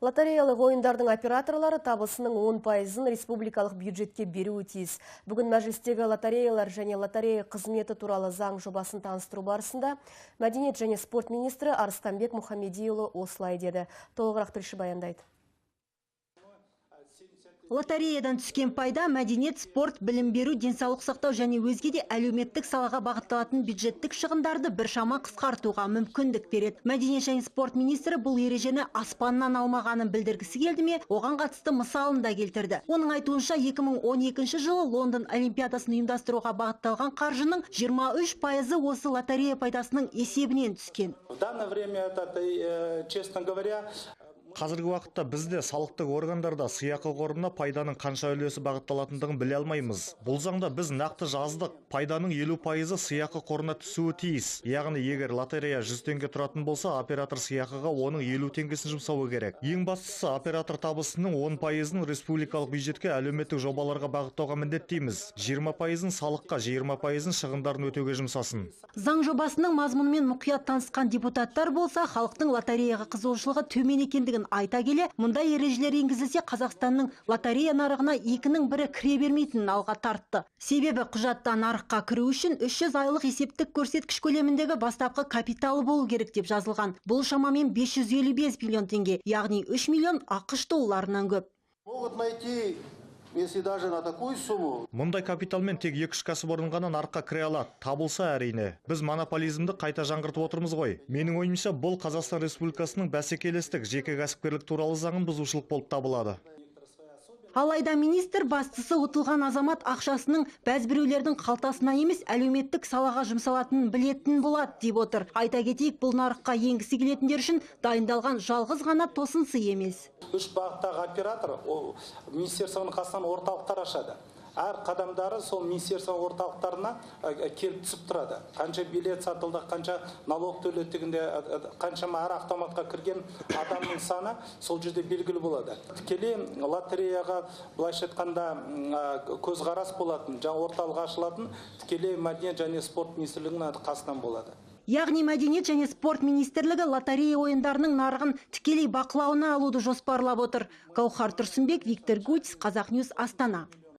Лотереялық ойындардың операторлары табысының 10%-ын республикалық бюджетке беруі тиіс. Бүгін мәжілістегі лотереялар және лотерея қызметі туралы заң жобасын таныстыру барысында Мәдениет және спорт министрі Арыстанбек Мұхамедиұлы осылай деді. Толығырақ тілші баяндайды. Лотереядан түскен пайда мәдениет, спорт, білім беру, денсаулық сақтау және өзге де әлеуметтік салаға бағытталатын бюджеттік шығындарды біршама қысқартуға мүмкіндік береді. Мәдениет және спорт министрі бұл ережені аспаннан алмағанын білдіргісі келді ме, оған қатысты мысалын да келтірді. Оның айтуынша 2012 жылы Лондон Олимпиадасын ұйымдастыруға бағытталған қаржының 23% осы лотерея пайдасының есебінен түскен. В данное время, честно говоря, қазіргі уақытта бізде салықтық органдарда сыйақы қорына пайданың қанша үлесі бағытталатындығын біле алмаймыз. Бұл заңда біз нақты жаздық, пайданың 50% сыйақы қорына түсуі тиіс. Яғни егер лотерея 100 теңге тұратын болса, оператор сыйақыға оның 50 теңгесін жұмсауы керек. Ең бастысы, оператор табысының 10%-ын республикалық бюджетке әлеуметтік жобаларға бағыттауға міндеттейміз. 20%-ын салыққа, 20%-ын шығындарын өтеуге жұмсасын. Заң жобасының мазмұнымен мұқият танысқан депутаттар болса, халықтың лотереяға қызығушылығы төмен екендігін айта келе, мұндай ережелер енгізілсе, Қазақстанның лотерея нарығына екінің бірі кіре бермейтінін алға тартты. Себебі құжатта нарыққа кіру үшін 300 айлық есептік көрсеткіш көлеміндегі бастапқы капиталы болу керек деп жазылған. Бұл шамамен 555 миллион теңге, яғни 3 миллион ақш долларынан көп. могут найти, если даже на такую сумму. Мұндай капиталмен тек 2-3 кәсіпорын ғана нарыққа кіре алады. Табылса әрине. Біз монополизмді қайта жаңғыртып отырмыз ғой. Менің ойымша, бұл Қазақстан Республикасының бәсекелестік, жеке кәсіпкерлік туралы заңын бұзушылық болып табылады. Алайда министр бастысы ұтылған азамат ақшасының бәзбіреулердің қалтасына емес, әлеуметтік салаға жұмсалатынын білетін болады деп отыр. Айта кетейік, бұл нарыққа енгісі келетіндер үшін дайындалған жалғыз ғана тосынсы емес. 3 бағыттағы оператор министерствоның қасынан орталықтар ашады. Әр қадамдары сол министерство орталықтарына келіп түсіп тұрады. Қанша билет сатылды, қанша налог төлеттігінде, қаншама әр автоматқа кірген адамның саны сол жерде белгілі болады. Тікелей лотереяға былайша айтқанда көзқарас болатын, жаңа орталық ашылатын, тікелей мәдениет және спорт министрлігінің қасынан болады. Яғни Мәдениет және спорт министрлігі лотерея ойындарының нарығын тікелей бақылауына алуды жоспарлап отыр. Гаухар Тұрсынбек, Виктор Гуйтс, Казахньюс, Астана.